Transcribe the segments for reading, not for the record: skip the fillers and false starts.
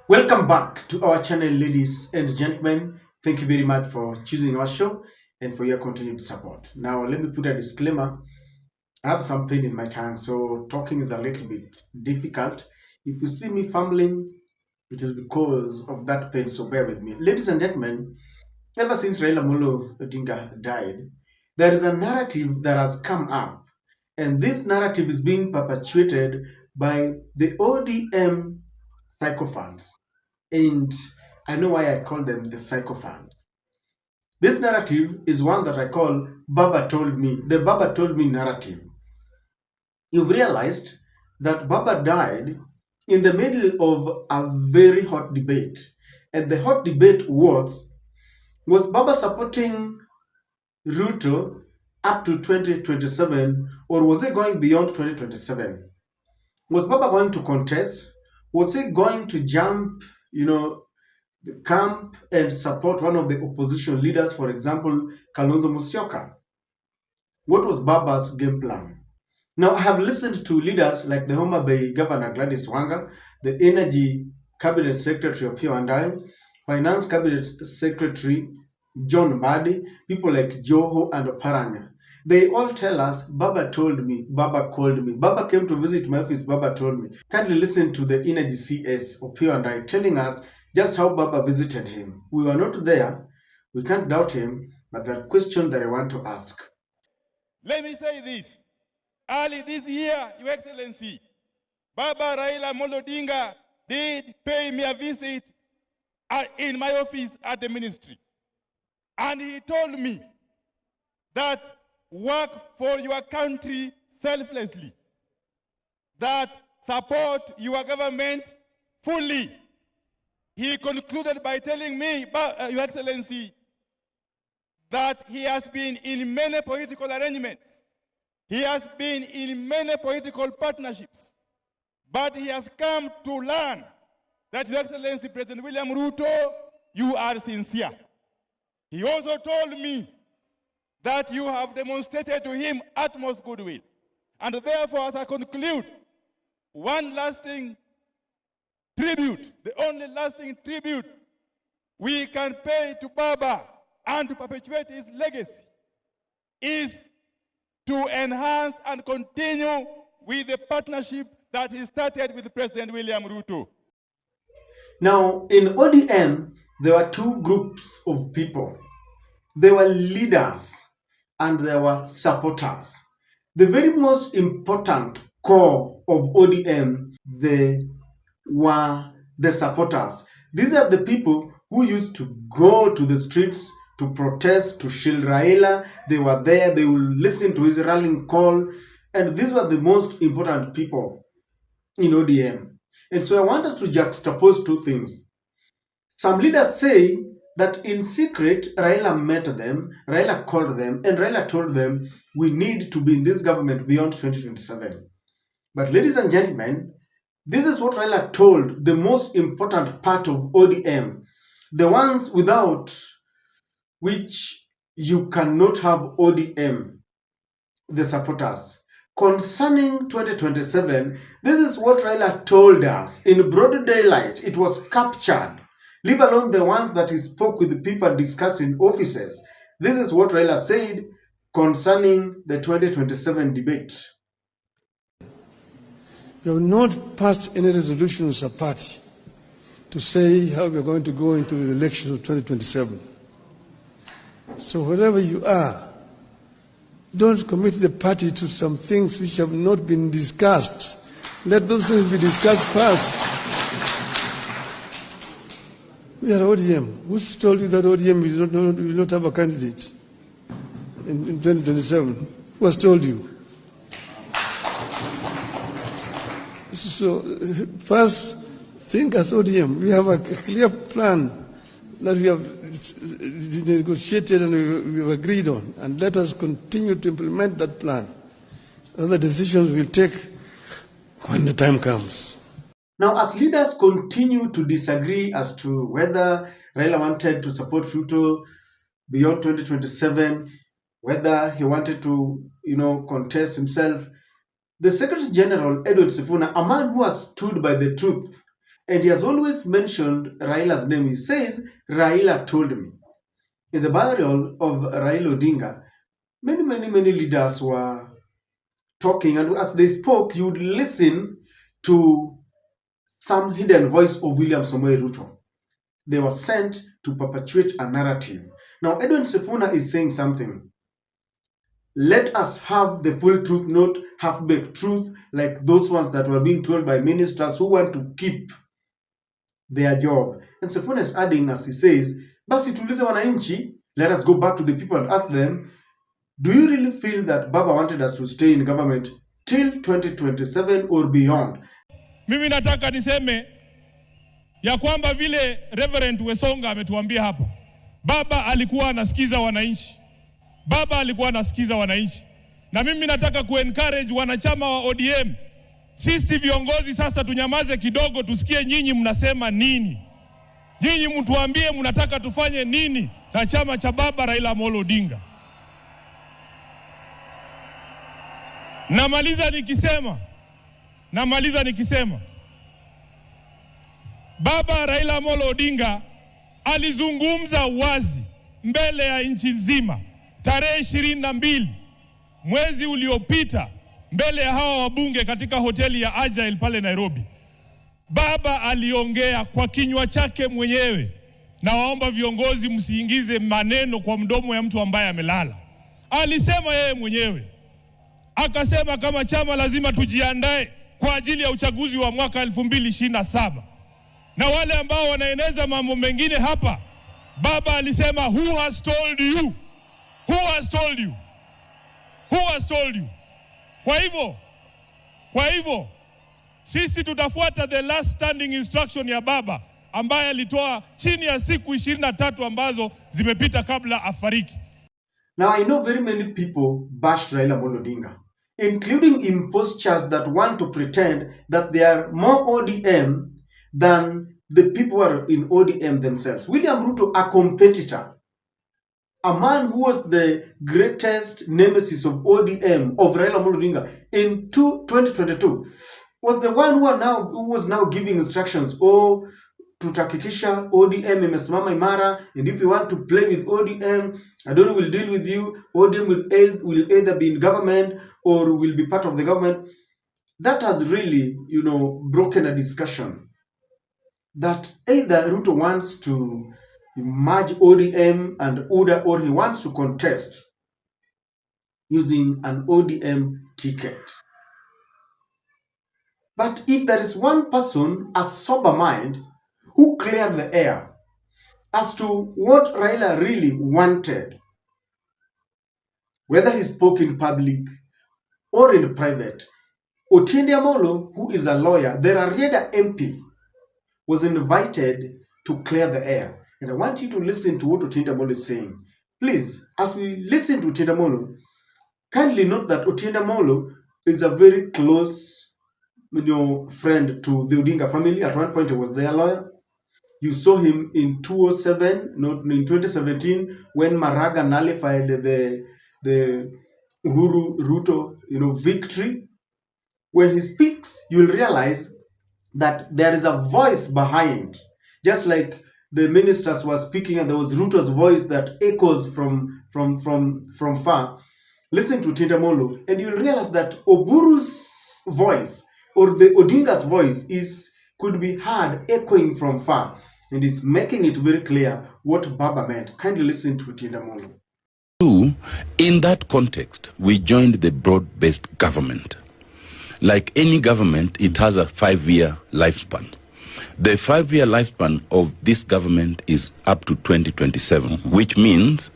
Welcome back to our channel, ladies and gentlemen. Thank you very much for choosing our show and for your continued support. Now, let me put a disclaimer. I have some pain in my tongue, so talking is a little bit difficult. If you see me fumbling, it is because of that pain, so bear with me. Ladies and gentlemen, ever since Raila Molo Odinga died, there is a narrative that has come up, and this narrative is being perpetuated by the ODM psychophants. And I know why I call them the psychophants. This narrative is one that I call Baba told me, the Baba told me narrative. You've realized that Baba died in the middle of a very hot debate. And the hot debate was Baba supporting Ruto up to 2027, or was he going beyond 2027? Was Baba going to contest? Was he going to jump, the camp and support one of the opposition leaders, for example, Kalonzo Musyoka? What was Baba's game plan? Now, I have listened to leaders like the Homa Bay Governor Gladys Wanga, the Energy Cabinet Secretary Opiyo Wandayi, Finance Cabinet Secretary John Mbadi, people like Joho and Oparanya. They all tell us, Baba told me, Baba called me, Baba came to visit my office, Baba told me. Kindly listen to the Energy CS Opiyo Wandayi telling us just how Baba visited him. We were not there, we can't doubt him, but there are questions that I want to ask. Let me say this. Early this year, Your Excellency, Baba Raila Odinga did pay me a visit in my office at the ministry. And he told me that work for your country selflessly, that support your government fully. He concluded by telling me, Your Excellency, that he has been in many political arrangements. He has been in many political partnerships. But he has come to learn that, Your Excellency, President William Ruto, you are sincere. He also told me that you have demonstrated to him utmost goodwill. And therefore, as I conclude, one lasting tribute, the only lasting tribute we can pay to Baba and to perpetuate his legacy is to enhance and continue with the partnership that he started with President William Ruto. Now, in ODM, there were two groups of people. There were leaders and there were supporters. The very most important core of ODM, they were the supporters. These are the people who used to go to the streets to protest, to shield Raila. They were there, they will listen to his rallying call. And these were the most important people in ODM. And so I want us to juxtapose two things. Some leaders say that in secret, Raila met them, Raila called them, and Raila told them, we need to be in this government beyond 2027. But ladies and gentlemen, this is what Raila told the most important part of ODM, the ones without which you cannot have ODM, the supporters. Concerning 2027, this is what Raila told us in broad daylight. It was captured. Leave alone the ones that he spoke with the people discussed in offices. This is what Raila said concerning the 2027 debate. We have not passed any resolution as a party to say how we are going to go into the election of 2027. So wherever you are, don't commit the party to some things which have not been discussed. Let those things be discussed first. We are ODM. Who's told you that ODM will not have a candidate in 2027? Who has told you? So first, think as ODM. We have a clear plan that we have negotiated and we have agreed on, and let us continue to implement that plan. Other decisions we'll take when the time comes. Now, as leaders continue to disagree as to whether Raila wanted to support Ruto beyond 2027, whether he wanted to, contest himself, the Secretary General, Edward Sifuna, a man who has stood by the truth And he has always mentioned Raila's name. He says, Raila told me. In the burial of Raila Odinga, many leaders were talking, and as they spoke, you would listen to some hidden voice of William Samoei Ruto. They were sent to perpetuate a narrative. Now, Edwin Sifuna is saying something. Let us have the full truth, not half-baked truth, like those ones that were being told by ministers who want to keep their job. And Sifuna is adding, as he says, basi tuulize wananchi, let us go back to the people and ask them, do you really feel that Baba wanted us to stay in government till 2027 or beyond? Mimi nataka niseme ya kwamba vile Reverend Wesonga ametuambia hapa, Baba alikuwa anasikiza wananchi. Baba alikuwa anasikiza wananchi. Na mimi nataka kuencourage wanachama wa ODM. Sisi viongozi sasa tunyamaze kidogo, tusikie nyinyi mnasema nini. Nyinyi mtuambie mnataka tufanye nini na chama cha Baba Raila Amolo Odinga. Namaliza nikisema Baba Raila Amolo Odinga alizungumza wazi mbele ya nchi nzima tarehe 22 mwezi uliopita mbele ya hawa wabunge katika hoteli ya Agile pale Nairobi. Baba aliongea kwa kinywa chake mwenyewe, na waomba viongozi msiingize maneno kwa mdomo ya mtu ambaye amelala. Alisema yeye mwenyewe, akasema kama chama lazima tujiandae kwa ajili ya uchaguzi wa mwaka 2027. Na wale ambao wanaeneza mambo mengine hapa, Baba alisema, who has told you? Who has told you? Who has told you? Kwa hivyo sisi tutafuata the last standing instruction ya Baba ambaye alitoa chini ya siku 23 ambazo zimepita kabla afariki. Now I know very many people bashed Raila Amolo Odinga, including impostures that want to pretend that they are more ODM than the people who are in ODM themselves. William Ruto, a competitor, a man who was the greatest nemesis of ODM, of Raila Amolo Odinga in 2022, was the one who was now giving instructions. Oh, tutakikisha ODM imesimama imara, and if you want to play with ODM, I don't know, will deal with you. ODM will either be in government or will be part of the government. That has really, broken a discussion that either Ruto wants to merge ODM and UDA, or he wants to contest using an ODM ticket. But if there is one person of sober mind who cleared the air as to what Raila really wanted, whether he spoke in public or in private, Otiende Amolo, who is a lawyer, the Rarieda MP, was invited to clear the air. And I want you to listen to what Otiende Amolo is saying. Please, as we listen to Otiende Amolo, kindly note that Otiende Amolo is a very close friend to the Odinga family. At one point, he was their lawyer. You saw him in 2017, when Maraga nullified the Uhuru Ruto, victory. When he speaks, you'll realize that there is a voice behind. Just like the ministers were speaking and there was Ruto's voice that echoes from far. Listen to Otiende Amolo and you'll realize that Oburu's voice or the Odinga's voice could be heard echoing from far, and it's making it very clear what Baba meant. Kindly listen to Otiende Amolo. In that context, we joined the broad-based government. Like any government, it has a 5-year lifespan. The 5-year lifespan of this government is up to 2027, which means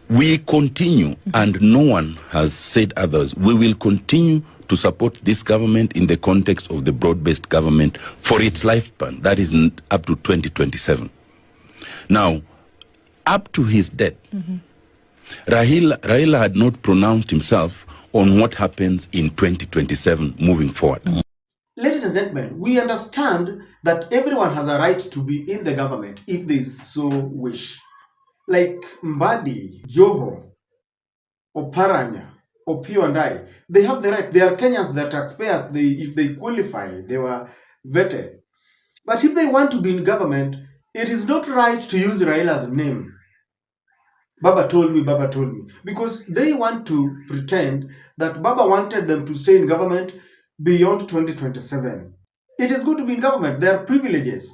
we continue, and no one has said others, we will continue to support this government in the context of the broad-based government for its lifespan, that is up to 2027. Now, up to his death, Raila had not pronounced himself on what happens in 2027 moving forward. Ladies and gentlemen, we understand that everyone has a right to be in the government if they so wish. Like Mbadi, Joho, Oparanya, Opio and I, they have the right. They are Kenyans, they are taxpayers. If they qualify, they were vetted. But if they want to be in government, it is not right to use Raila's name. Baba told me, Baba told me. Because they want to pretend that Baba wanted them to stay in government beyond 2027. It is good to be in government. There are privileges.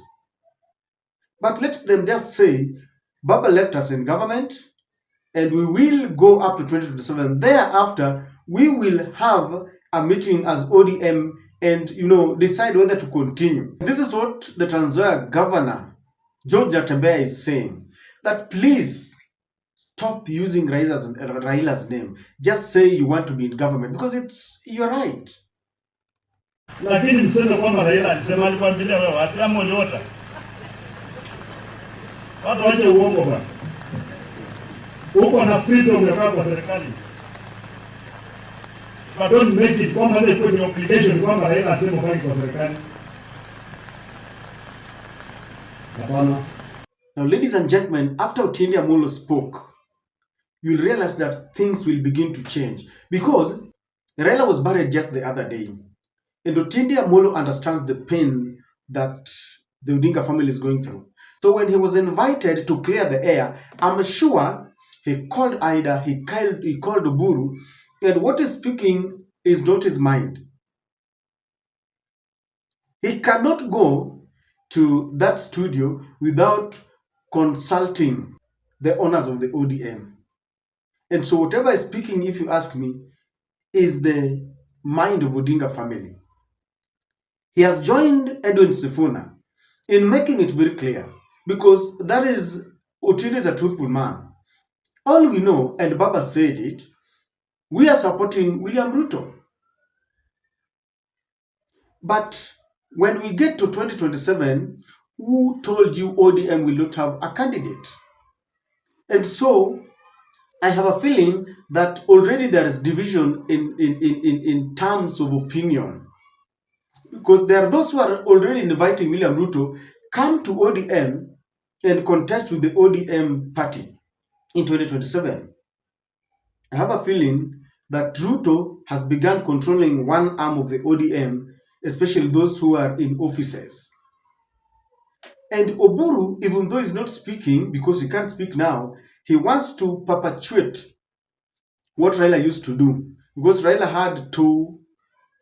But let them just say, Baba left us in government and we will go up to 2027. Thereafter, we will have a meeting as ODM and decide whether to continue. This is what the Trans Nzoia governor, George Atembea, is saying. That please stop using Raila's name. Just say you want to be in government because you're right. Lakini mseme kwamba Raila alisema alikwambia wewe watu ama uliota. Watu wache uongo bwana. Uko na freedom ya kwa serikali. But don't make it kwamba ile kwa obligation kwamba Raila asema kwa serikali. Hapana. Now, ladies and gentlemen, after Otiende Amolo spoke, you'll realize that things will begin to change because Raila was buried just the other day. And Otiende Amolo understands the pain that the Odinga family is going through. So when he was invited to clear the air, I'm sure he called Ida, he called Oburu, and what he's speaking is not his mind. He cannot go to that studio without consulting the owners of the ODM. And so whatever is speaking, if you ask me, is the mind of Odinga family. He has joined Edwin Sifuna in making it very clear because that is, Otiende is a truthful man. All we know, and Baba said it, we are supporting William Ruto. But when we get to 2027, who told you ODM will not have a candidate? And so I have a feeling that already there is division in terms of opinion. Because there are those who are already inviting William Ruto come to ODM and contest with the ODM party in 2027. I have a feeling that Ruto has begun controlling one arm of the ODM, especially those who are in offices. And Oburu, even though he's not speaking, because he can't speak now, he wants to perpetuate what Raila used to do. Because Raila had two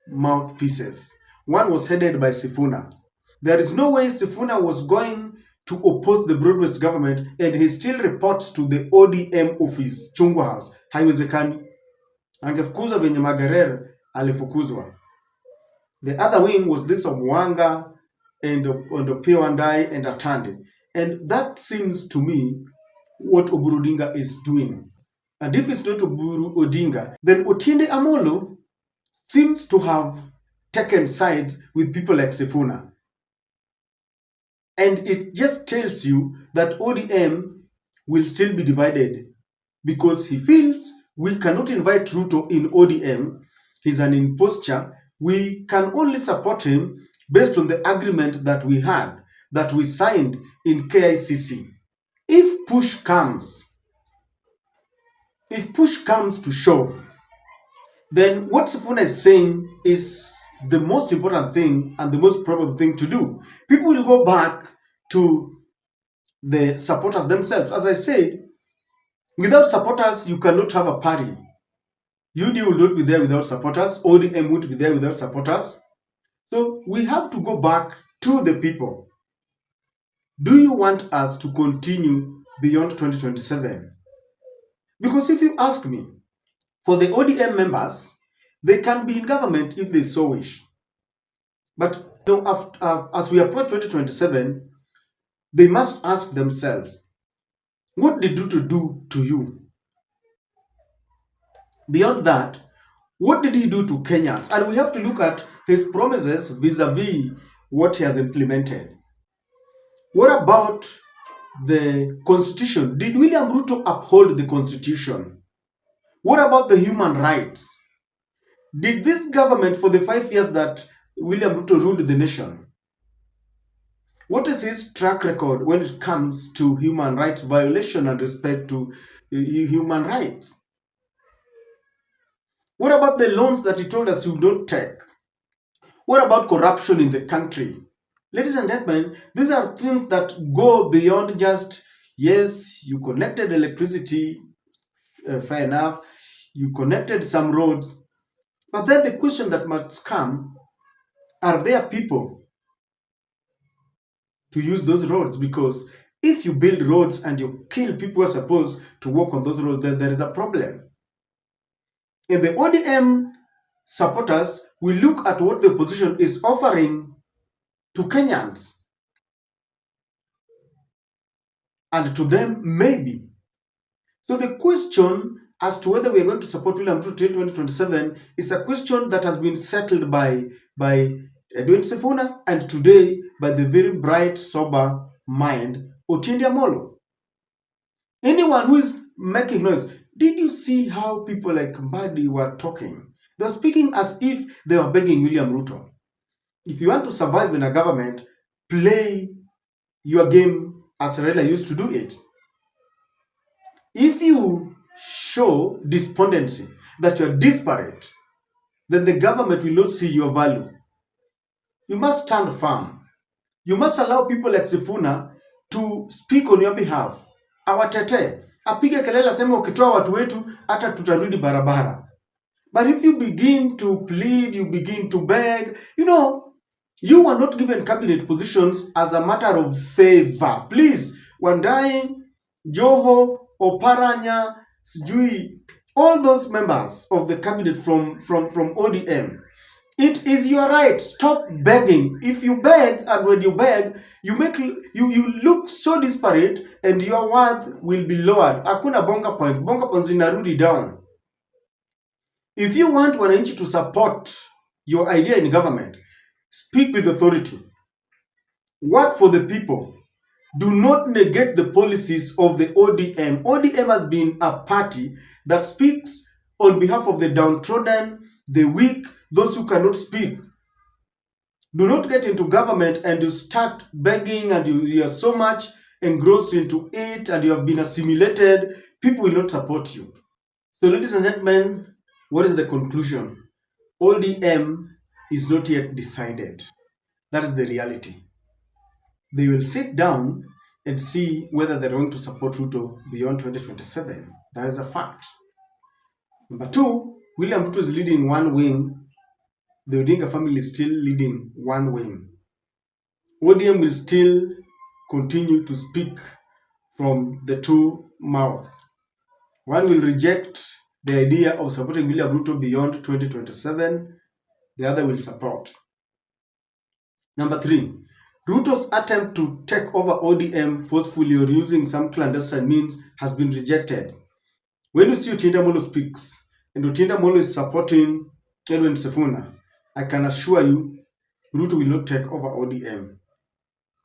mouthpieces. One was headed by Sifuna. There is no way Sifuna was going to oppose the broad-based government and he still reports to the ODM office, Chungwa House. Haiwezekani. Angefukuzwa venye Magerere alifukuzwa. The other wing was this of Mwanga and Opiyo Wandayi and Atande. And that seems to me what Oburu Odinga is doing. And if it's not Oburu Odinga, then Otiende Amolo seems to have taken sides with people like Sifuna. And it just tells you that ODM will still be divided because he feels we cannot invite Ruto in ODM. He's an imposture. We can only support him based on the agreement that we had, that we signed in KICC. If push comes to shove, then what Sifuna is saying is the most important thing and the most probable thing to do. People will go back to the supporters themselves. As I said, without supporters, you cannot have a party. UD will not be there without supporters. ODM won't be there without supporters. So we have to go back to the people. Do you want us to continue beyond 2027? Because if you ask me, for the ODM members, they can be in government if they so wish. But as we approach 2027, they must ask themselves, what did Ruto do to you? Beyond that, what did he do to Kenyans? And we have to look at his promises vis-a-vis what he has implemented. What about the constitution? Did William Ruto uphold the constitution? What about the human rights? Did this government, for the 5 years that William Ruto ruled the nation, what is his track record when it comes to human rights violation and respect to human rights? What about the loans that he told us he would not take? What about corruption in the country? Ladies and gentlemen, these are things that go beyond just, yes, you connected electricity, fair enough, you connected some roads, but then the question that must come, are there people to use those roads? Because if you build roads and you kill people who are supposed to walk on those roads, then there is a problem. And the ODM supporters will look at what the opposition is offering to Kenyans. And to them, maybe. So the question as to whether we are going to support William Ruto till 2027 is a question that has been settled by Edwin Sifuna and today by the very bright, sober mind, Otiende Amolo. Anyone who is making noise, did you see how people like Mbadi were talking? They were speaking as if they were begging William Ruto. If you want to survive in a government, play your game as Raila used to do it. If you show despondency, that you are disparate, then the government will not see your value. You must stand firm. You must allow people like Sifuna to speak on your behalf. Awatetee, apige kelele, aseme ukitoa watu wetu hata tutarudi barabara. But if you begin to plead, you begin to beg, you were not given cabinet positions as a matter of favor. Please, Wandai, Joho, Oparanya, Sijui, all those members of the cabinet from ODM, it is your right. Stop begging. If you beg, and when you beg, you look so disparate, and your worth will be lowered. Hakuna bonga point. Bonga points zinarudi down. If you want wananchi to support your idea in government, speak with authority. Work for the people. Do not negate the policies of the ODM. ODM has been a party that speaks on behalf of the downtrodden, the weak, those who cannot speak. Do not get into government and you start begging and you are so much engrossed into it and you have been assimilated. People will not support you. So, ladies and gentlemen, what is the conclusion? ODM is not yet decided. That is the reality. They will sit down and see whether they're going to support Ruto beyond 2027. That is a fact. Number two, William Ruto is leading one wing. The Odinga family is still leading one wing. ODM will still continue to speak from the two mouths. One will reject the idea of supporting William Ruto beyond 2027. The other will support. Number three, Ruto's attempt to take over ODM forcefully or using some clandestine means has been rejected. When you see Otiende Amolo speaks, and Otiende Amolo is supporting Edwin Sifuna, I can assure you, Ruto will not take over ODM.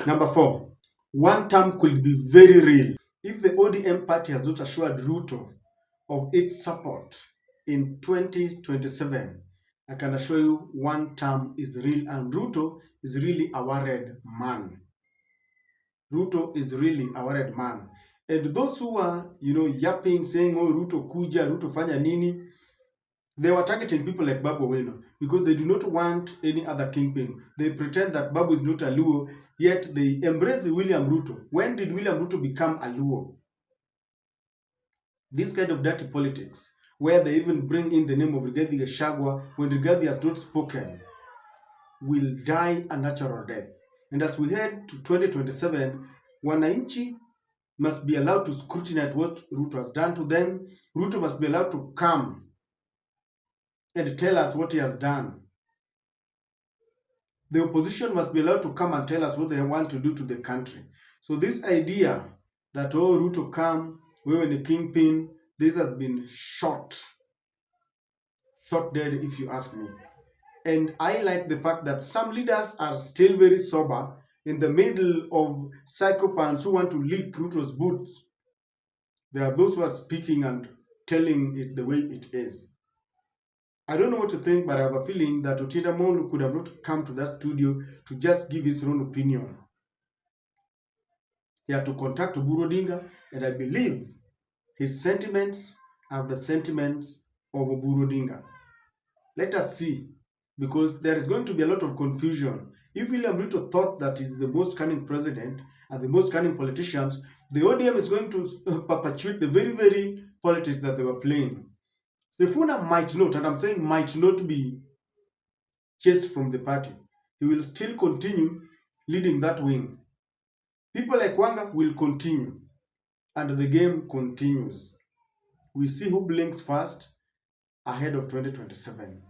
Number four, one term could be very real. If the ODM party has not assured Ruto of its support in 2027, I can assure you one term is real, and Ruto is really a worried man. Ruto is really a worried man. And those who are, yapping, saying, oh, Ruto kuja, Ruto fanya nini, they were targeting people like Babu Owino because they do not want any other kingpin. They pretend that Babu is not a Luo, yet they embrace William Ruto. When did William Ruto become a Luo? This kind of dirty politics, where they even bring in the name of Rigathi Gachagua when Rigathi has not spoken, will die a natural death. And as we head to 2027, wananchi must be allowed to scrutinize what Ruto has done to them. Ruto must be allowed to come and tell us what he has done. The opposition must be allowed to come and tell us what they want to do to the country. So this idea that, oh, Ruto come, we were the kingpin, this has been shot dead, if you ask me. And I like the fact that some leaders are still very sober in the middle of psychopaths who want to lick Ruto's boots. There are those who are speaking and telling it the way it is. I don't know what to think, but I have a feeling that Otiende Amolo could have not come to that studio to just give his own opinion. He had to contact Oburu Odinga, and I believe his sentiments are the sentiments of Oburu Odinga. Let us see because there is going to be a lot of confusion. If William Ruto thought that he's the most cunning president and the most cunning politicians, the ODM is going to perpetuate the very politics that they were playing. Sifuna might not, and I'm saying might not, be chased from the party. He will still continue leading that wing. People like Wanga will continue, and the game continues. We see who blinks first ahead of 2027.